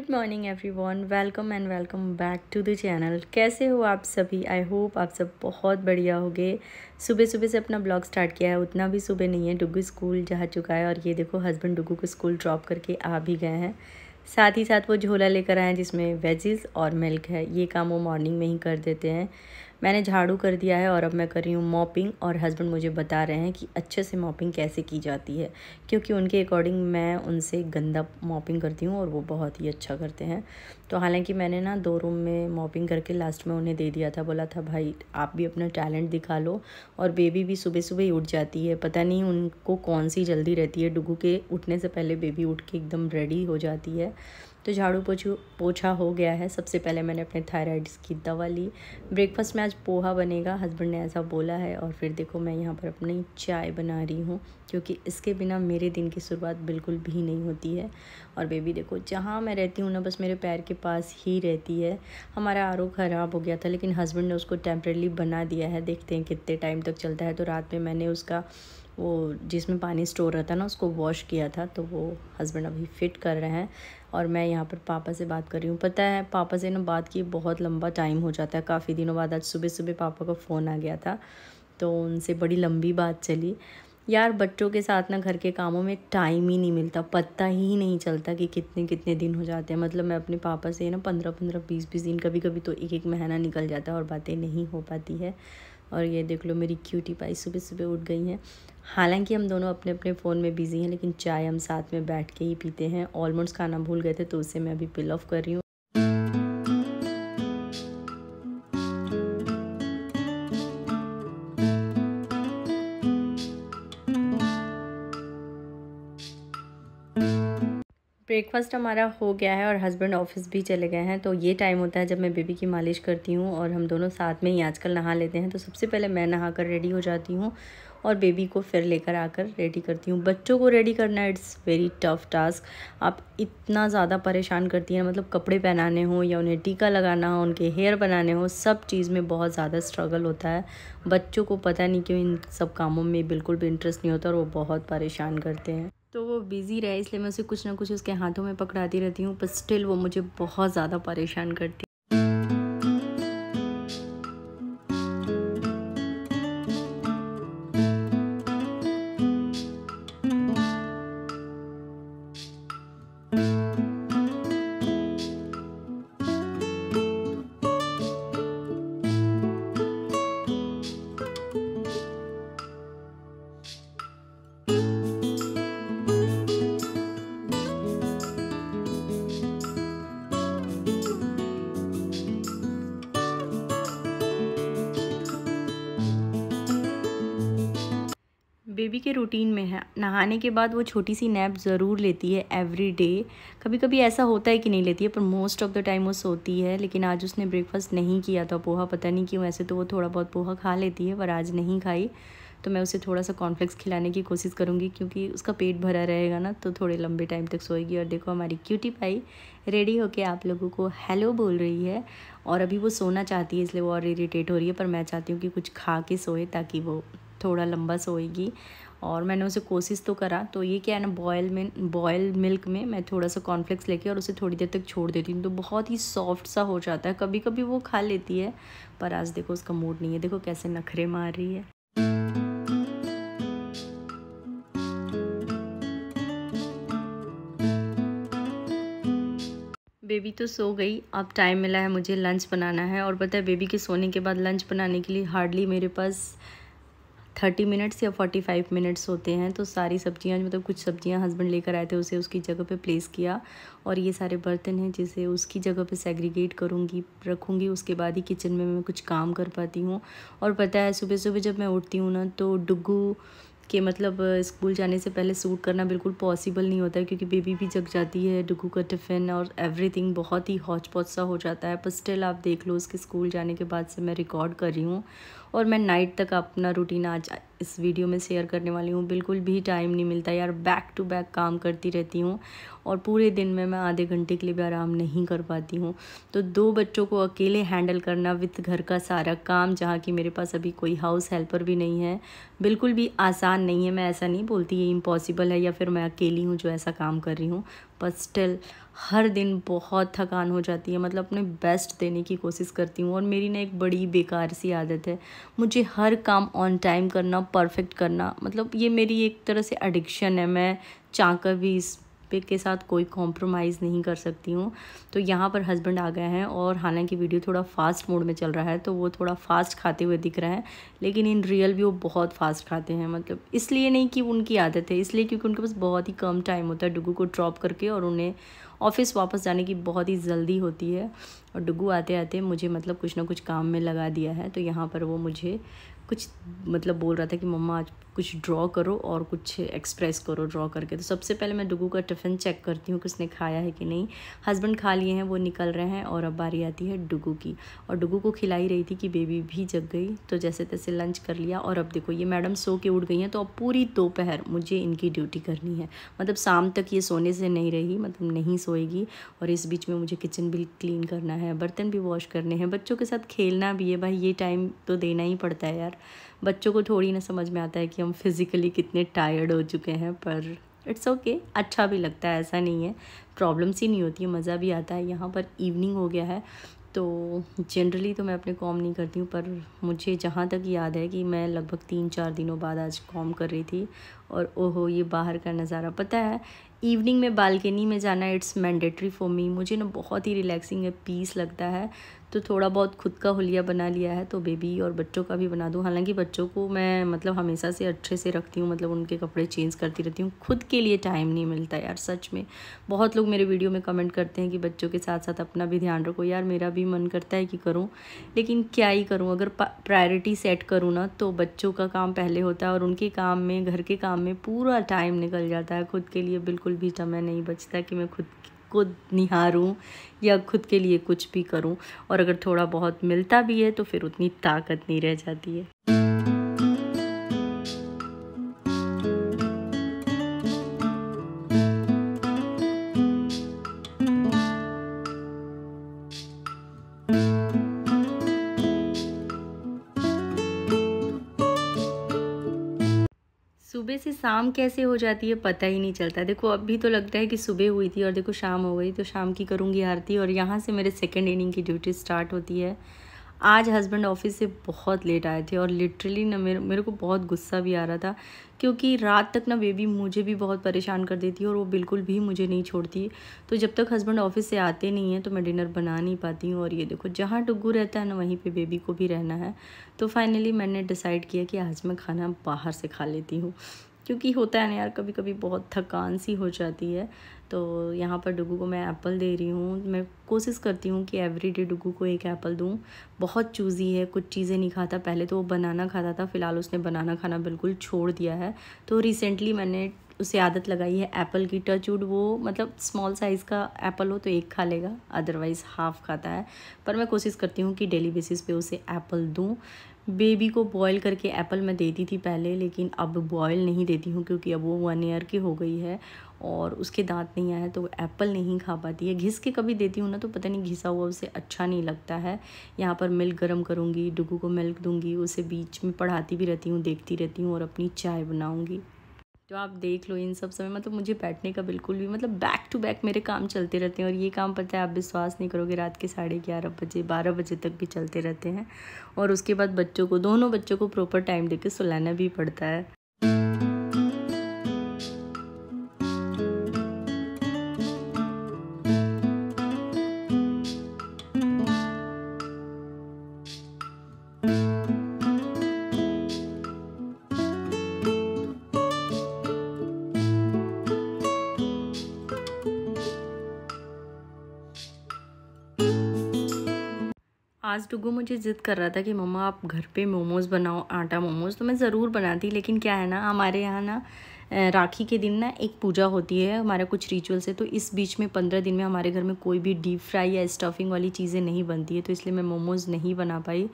Good morning everyone, welcome and welcome back to the channel. कैसे हो आप सभी? आई होप आप सब बहुत बढ़िया होगे। सुबह सुबह से अपना ब्लॉग स्टार्ट किया है, उतना भी सुबह नहीं है। डुगू स्कूल जा चुका है और ये देखो हस्बैंड डुगू को स्कूल ड्रॉप करके आ भी गए हैं। साथ ही साथ वो झोला लेकर आए हैं जिसमें वेजिस और मिल्क है। ये काम वो मॉर्निंग में ही कर देते हैं। मैंने झाड़ू कर दिया है और अब मैं कर रही हूँ मॉपिंग, और हस्बैंड मुझे बता रहे हैं कि अच्छे से मॉपिंग कैसे की जाती है, क्योंकि उनके अकॉर्डिंग मैं उनसे गंदा मॉपिंग करती हूँ और वो बहुत ही अच्छा करते हैं। तो हालांकि मैंने ना 2 रूम में मॉपिंग करके लास्ट में उन्हें दे दिया था, बोला था भाई आप भी अपना टैलेंट दिखा लो। और बेबी भी सुबह सुबह ही उठ जाती है, पता नहीं उनको कौन सी जल्दी रहती है। डुगू के उठने से पहले बेबी उठ के एकदम रेडी हो जाती है। तो झाड़ू पोछा हो गया है। सबसे पहले मैंने अपने थायराइड्स की दवा ली। ब्रेकफास्ट में आज पोहा बनेगा, हस्बैंड ने ऐसा बोला है। और फिर देखो मैं यहाँ पर अपनी चाय बना रही हूँ, क्योंकि इसके बिना मेरे दिन की शुरुआत बिल्कुल भी नहीं होती है। और बेबी देखो जहाँ मैं रहती हूँ ना, बस मेरे पैर के पास ही रहती है। हमारा आरओ ख़राब हो गया था, लेकिन हस्बैंड ने उसको टेम्परेली बना दिया है। देखते हैं कितने टाइम तक चलता है। तो रात में मैंने उसका वो जिसमें पानी स्टोर रहता है ना, उसको वॉश किया था। तो वो हस्बैंड अभी फिट कर रहे हैं और मैं यहाँ पर पापा से बात कर रही हूँ। पता है पापा से ना बात की बहुत लंबा टाइम हो जाता है, काफ़ी दिनों बाद। आज सुबह सुबह पापा का फ़ोन आ गया था, तो उनसे बड़ी लंबी बात चली। यार बच्चों के साथ ना घर के कामों में टाइम ही नहीं मिलता, पता ही नहीं चलता कि कितने कितने दिन हो जाते हैं। मतलब मैं अपने पापा से ना 15-15, 20-20 दिन, कभी कभी तो एक महीना निकल जाता है और बातें नहीं हो पाती है। और ये देख लो मेरी क्यूटी पाई सुबह सुबह उठ गई हैं। हालांकि हम दोनों अपने अपने फ़ोन में बिज़ी हैं, लेकिन चाय हम साथ में बैठ के ही पीते हैं। ऑलमोस्ट खाना भूल गए थे, तो उसे मैं अभी पिल ऑफ कर रही हूँ। ब्रेकफास्ट हमारा हो गया है और हस्बैंड ऑफिस भी चले गए हैं। तो ये टाइम होता है जब मैं बेबी की मालिश करती हूँ, और हम दोनों साथ में ही आजकल नहा लेते हैं। तो सबसे पहले मैं नहाकर रेडी हो जाती हूँ और बेबी को फिर लेकर आकर रेडी करती हूँ। बच्चों को रेडी करना इट्स वेरी टफ टास्क। आप इतना ज़्यादा परेशान करती हैं, मतलब कपड़े पहनाने हो या उन्हें टीका लगाना हो, उनके हेयर बनाने हो, सब चीज़ में बहुत ज़्यादा स्ट्रगल होता है। बच्चों को पता नहीं क्यों इन सब कामों में बिल्कुल भी इंटरेस्ट नहीं होता और वो बहुत परेशान करते हैं। तो वो बिज़ी रहे इसलिए मैं उसे कुछ ना कुछ उसके हाथों में पकड़ाती रहती हूँ, पर स्टिल वो मुझे बहुत ज़्यादा परेशान करती है। बेबी के रूटीन में है नहाने के बाद वो छोटी सी नैप ज़रूर लेती है एवरी डे। कभी कभी ऐसा होता है कि नहीं लेती है, पर मोस्ट ऑफ द टाइम वो सोती है। लेकिन आज उसने ब्रेकफास्ट नहीं किया था, पोहा, पता नहीं क्यों। ऐसे तो वो थोड़ा बहुत पोहा खा लेती है, पर आज नहीं खाई। तो मैं उसे थोड़ा सा कॉर्नफ्लेक्स खिलाने की कोशिश करूँगी, क्योंकि उसका पेट भरा रहेगा ना, तो थोड़े लंबे टाइम तक सोएगी। और देखो हमारी क्यूटी पाई रेडी होके आप लोगों को हेलो बोल रही है। और अभी वो सोना चाहती है, इसलिए वो और इरिटेट हो रही है। पर मैं चाहती हूँ कि कुछ खा के सोए, ताकि वो थोड़ा लंबा सोएगी। और मैंने उसे कोशिश तो करा। तो ये क्या है ना, बॉयल मिल्क में मैं थोड़ा सा कॉर्नफ्लेक्स लेके और उसे थोड़ी देर तक छोड़ देती हूँ, तो बहुत ही सॉफ्ट सा हो जाता है। कभी कभी वो खा लेती है, पर आज देखो उसका मूड नहीं है। देखो कैसे नखरे मार रही है। बेबी तो सो गई, अब टाइम मिला है मुझे लंच बनाना है। और पता है बेबी के सोने के बाद लंच बनाने के लिए हार्डली मेरे पास 30 मिनट्स या 45 मिनट्स होते हैं। तो सारी सब्जियां, मतलब कुछ सब्जियां हस्बैंड लेकर आए थे, उसे उसकी जगह पे प्लेस किया। और ये सारे बर्तन हैं जिसे उसकी जगह पे सेग्रीगेट करूँगी, रखूँगी। उसके बाद ही किचन में मैं कुछ काम कर पाती हूँ। और पता है सुबह सुबह जब मैं उठती हूँ ना, तो डुगू कि मतलब स्कूल जाने से पहले सूट करना बिल्कुल पॉसिबल नहीं होता है, क्योंकि बेबी भी जग जाती है, डुगू का टिफ़िन और एवरीथिंग बहुत ही हौच पौच सा हो जाता है। पर स्टिल आप देख लो, उसके स्कूल जाने के बाद से मैं रिकॉर्ड कर रही हूँ और मैं नाइट तक अपना रूटीन आज इस वीडियो में शेयर करने वाली हूँ। बिल्कुल भी टाइम नहीं मिलता यार, बैक टू बैक काम करती रहती हूँ और पूरे दिन में मैं आधे घंटे के लिए भी आराम नहीं कर पाती हूँ। तो 2 बच्चों को अकेले हैंडल करना विद घर का सारा काम, जहाँ की मेरे पास अभी कोई हाउस हेल्पर भी नहीं है, बिल्कुल भी आसान नहीं है। मैं ऐसा नहीं बोलती ये इम्पॉसिबल है या फिर मैं अकेली हूँ जो ऐसा काम कर रही हूँ, पर स्टिल हर दिन बहुत थकान हो जाती है। मतलब अपने बेस्ट देने की कोशिश करती हूँ। और मेरी ना एक बड़ी बेकार सी आदत है, मुझे हर काम ऑन टाइम करना, परफेक्ट करना, मतलब ये मेरी एक तरह से एडिक्शन है। मैं चाहकर भी इस पे के साथ कोई कॉम्प्रोमाइज़ नहीं कर सकती हूँ। तो यहाँ पर हस्बैंड आ गए हैं और हालांकि वीडियो थोड़ा फास्ट मोड में चल रहा है तो वो थोड़ा फास्ट खाते हुए दिख रहा है, लेकिन इन रियल भी वो बहुत फास्ट खाते हैं। मतलब इसलिए नहीं कि उनकी आदत है, इसलिए क्योंकि उनके पास बहुत ही कम टाइम होता है डुगू को ड्रॉप करके, और उन्हें ऑफिस वापस जाने की बहुत ही जल्दी होती है। और डुगू आते आते मुझे मतलब कुछ ना कुछ काम में लगा दिया है। तो यहाँ पर वो मुझे कुछ मतलब बोल रहा था कि मम्मा आज कुछ ड्रॉ करो और कुछ एक्सप्रेस करो ड्रॉ करके। तो सबसे पहले मैं डुगू का टिफ़िन चेक करती हूँ कि उसने खाया है कि नहीं। हस्बैंड खा लिए हैं, वो निकल रहे हैं, और अब बारी आती है डुगू की। और डुगू को खिलाई रही थी कि बेबी भी जग गई, तो जैसे तैसे लंच कर लिया। और अब देखो ये मैडम सो के उठ गई हैं, तो अब पूरी दोपहर मुझे इनकी ड्यूटी करनी है। मतलब शाम तक ये सोने से नहीं रही, मतलब नहीं सोएगी। और इस बीच में मुझे किचन भी क्लीन करना है, बर्तन भी वॉश करने हैं, बच्चों के साथ खेलना भी है। भाई ये टाइम तो देना ही पड़ता है यार। बच्चों को थोड़ी ना समझ में आता है कि हम फिज़िकली कितने टायर्ड हो चुके हैं, पर इट्स ओके, अच्छा भी लगता है, ऐसा नहीं है, प्रॉब्लम्स ही नहीं होती है, मज़ा भी आता है। यहाँ पर इवनिंग हो गया है, तो जनरली तो मैं अपने कॉम नहीं करती हूँ, पर मुझे जहाँ तक याद है कि मैं लगभग 3-4 दिनों बाद आज कॉम कर रही थी। और ओहो ये बाहर का नज़ारा, पता है इवनिंग में बालकनी में जाना इट्स मैंडेटरी फॉर मी। मुझे ना बहुत ही रिलैक्सिंग है, पीस लगता है। तो थोड़ा बहुत खुद का हुलिया बना लिया है, तो बेबी और बच्चों का भी बना दूँ। हालांकि बच्चों को मैं मतलब हमेशा से अच्छे से रखती हूँ, मतलब उनके कपड़े चेंज करती रहती हूँ। खुद के लिए टाइम नहीं मिलता यार, सच में। बहुत लोग मेरे वीडियो में कमेंट करते हैं कि बच्चों के साथ साथ अपना भी ध्यान रखो। यार मेरा भी मन करता है कि करूँ, लेकिन क्या ही करूँ। अगर प्रायोरिटी सेट करूँ ना तो बच्चों का काम पहले होता है, और उनके काम में, घर के काम में पूरा टाइम निकल जाता है। खुद के लिए बिल्कुल भी समय नहीं बचता कि मैं खुद को निहारूं या खुद के लिए कुछ भी करूं। और अगर थोड़ा बहुत मिलता भी है तो फिर उतनी ताकत नहीं रह जाती है। सुबह से शाम कैसे हो जाती है पता ही नहीं चलता। देखो अभी तो लगता है कि सुबह हुई थी और देखो शाम हो गई, तो शाम की करूँगी आरती, और यहाँ से मेरे सेकंड इनिंग की ड्यूटी स्टार्ट होती है। आज हस्बैंड ऑफिस से बहुत लेट आए थे, और लिटरली ना मेरे को बहुत गुस्सा भी आ रहा था, क्योंकि रात तक ना बेबी मुझे भी बहुत परेशान कर देती है, और वो बिल्कुल भी मुझे नहीं छोड़ती। तो जब तक हस्बैंड ऑफिस से आते नहीं हैं तो मैं डिनर बना नहीं पाती हूँ। और ये देखो जहाँ डुग्गू रहता है ना वहीं पे बेबी को भी रहना है। तो फाइनली मैंने डिसाइड किया कि आज मैं खाना बाहर से खा लेती हूँ, क्योंकि होता है ना यार, कभी कभी बहुत थकान सी हो जाती है। तो यहाँ पर डुगू को मैं एप्पल दे रही हूँ। मैं कोशिश करती हूँ कि एवरीडे डुगू को एक एप्पल दूँ। बहुत चूज़ी है, कुछ चीज़ें नहीं खाता। पहले तो वो बनाना खाता था, फ़िलहाल उसने बनाना खाना बिल्कुल छोड़ दिया है। तो रिसेंटली मैंने उसे आदत लगाई है एप्पल की। टचवुड वो मतलब स्मॉल साइज़ का एप्पल हो तो एक खा लेगा, अदरवाइज़ हाफ़ खाता है। पर मैं कोशिश करती हूँ कि डेली बेसिस पे उसे एप्पल दूँ। बेबी को बॉईल करके एप्पल मैं देती थी पहले, लेकिन अब बॉईल नहीं देती हूँ, क्योंकि अब वो 1 ईयर की हो गई है और उसके दांत नहीं आए, तो एप्पल नहीं खा पाती है। घिस के कभी देती हूँ ना तो पता नहीं घिसा हुआ उसे अच्छा नहीं लगता है। यहाँ पर मिल्क गर्म करूँगी, डुगू को मिल्क दूँगी, उसे बीच में पढ़ाती भी रहती हूँ, देखती रहती हूँ, और अपनी चाय बनाऊँगी। तो आप देख लो इन सब समय मतलब मुझे बैठने का बिल्कुल भी, मतलब बैक टू बैक मेरे काम चलते रहते हैं। और ये काम पता है आप विश्वास नहीं करोगे, रात के 11:30 बजे 12 बजे तक भी चलते रहते हैं। और उसके बाद बच्चों को, दोनों बच्चों को प्रॉपर टाइम देके सुलाना भी पड़ता है। आज डुगू मुझे ज़िद कर रहा था कि मम्मा आप घर पे मोमोज़ बनाओ, आटा मोमोज़। तो मैं ज़रूर बनाती, लेकिन क्या है ना, हमारे यहाँ ना राखी के दिन ना एक पूजा होती है, हमारा कुछ रिचुअल्स है। तो इस बीच में 15 दिन में हमारे घर में कोई भी डीप फ्राई या स्टफिंग वाली चीज़ें नहीं बनती है, तो इसलिए मैं मोमोज़ नहीं बना पाई।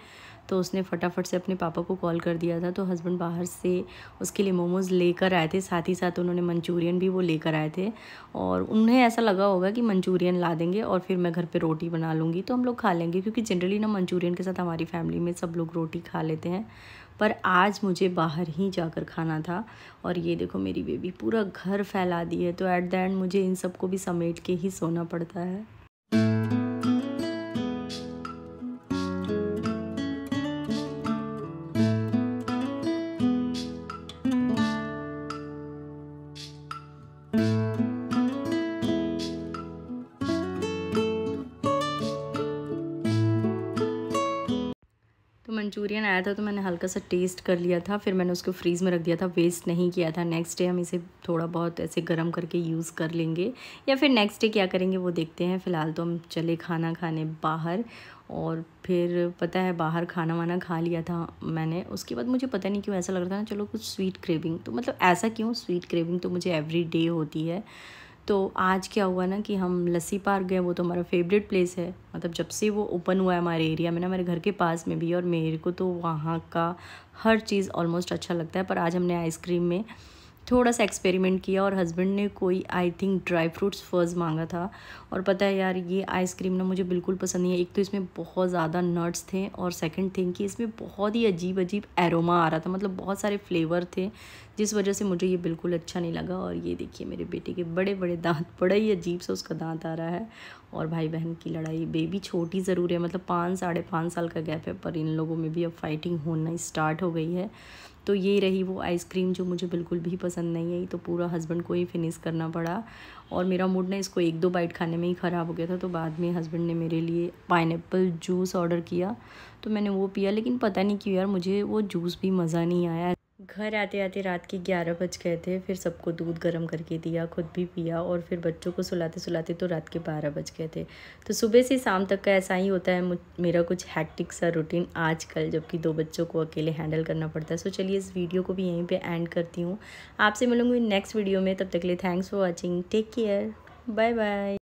तो उसने फटाफट से अपने पापा को कॉल कर दिया था, तो हस्बैंड बाहर से उसके लिए मोमोज़ लेकर आए थे, साथ ही साथ उन्होंने मंचूरियन भी वो लेकर आए थे। और उन्हें ऐसा लगा होगा कि मंचूरियन ला देंगे और फिर मैं घर पे रोटी बना लूँगी तो हम लोग खा लेंगे, क्योंकि जनरली ना मंचूरियन के साथ हमारी फैमिली में सब लोग रोटी खा लेते हैं। पर आज मुझे बाहर ही जाकर खाना था। और ये देखो मेरी बेबी पूरा घर फैला दी है, तो एट द एंड मुझे इन सबको भी समेट के ही सोना पड़ता है। तो मंचूरियन आया था तो मैंने हल्का सा टेस्ट कर लिया था, फिर मैंने उसको फ्रीज़ में रख दिया था, वेस्ट नहीं किया था। नेक्स्ट डे हम इसे थोड़ा बहुत ऐसे गर्म करके यूज़ कर लेंगे, या फिर नेक्स्ट डे क्या करेंगे वो देखते हैं। फ़िलहाल तो हम चले खाना खाने बाहर। और फिर पता है बाहर खाना वाना खा लिया था मैंने, उसके बाद मुझे पता नहीं क्यों ऐसा लग रहा था ना चलो कुछ स्वीट क्रेविंग, तो मतलब ऐसा क्यों, स्वीट क्रेविंग तो मुझे एवरी डे होती है। तो आज क्या हुआ ना कि हम लस्सी पार्क गए, वो तो हमारा फेवरेट प्लेस है, मतलब जब से वो ओपन हुआ है हमारे एरिया में ना, मेरे घर के पास में भी, और मेरे को तो वहाँ का हर चीज़ ऑलमोस्ट अच्छा लगता है। पर आज हमने आइसक्रीम में थोड़ा सा एक्सपेरिमेंट किया और हस्बैंड ने कोई आई थिंक ड्राई फ्रूट्स फर्ज मांगा था। और पता है यार ये आइसक्रीम ना मुझे बिल्कुल पसंद नहीं है। एक तो इसमें बहुत ज़्यादा नट्स थे, और सेकंड थिंग कि इसमें बहुत ही अजीब अजीब एरोमा आ रहा था, मतलब बहुत सारे फ्लेवर थे, जिस वजह से मुझे ये बिल्कुल अच्छा नहीं लगा। और ये देखिए मेरे बेटे के बड़े बड़े दांत, बड़ा ही अजीब सा उसका दांत आ रहा है। और भाई बहन की लड़ाई, बेबी छोटी ज़रूर है, मतलब 5-5.5 साल का गैप है, पर इन लोगों में भी अब फाइटिंग होना स्टार्ट हो गई है। तो ये रही वो आइसक्रीम जो मुझे बिल्कुल भी पसंद नहीं आई, तो पूरा हस्बैंड को ही फिनिश करना पड़ा। और मेरा मूड ना इसको 1-2 बाइट खाने में ही ख़राब हो गया था, तो बाद में हस्बैंड ने मेरे लिए पाइनएप्पल जूस ऑर्डर किया, तो मैंने वो पिया। लेकिन पता नहीं क्यों यार मुझे वो जूस भी मज़ा नहीं आया। घर आते आते रात के 11 बज गए थे, फिर सबको दूध गर्म करके दिया, खुद भी पिया, और फिर बच्चों को सुलाते सुलाते तो रात के 12 बज गए थे। तो सुबह से शाम तक का ऐसा ही होता है मेरा कुछ हैक्टिक सा रूटीन आजकल, जबकि 2 बच्चों को अकेले हैंडल करना पड़ता है। सो चलिए इस वीडियो को भी यहीं पे एंड करती हूँ, आपसे मिलूँगी नेक्स्ट वीडियो में। तब तक के लिए thanks for watching, take care, bye bye.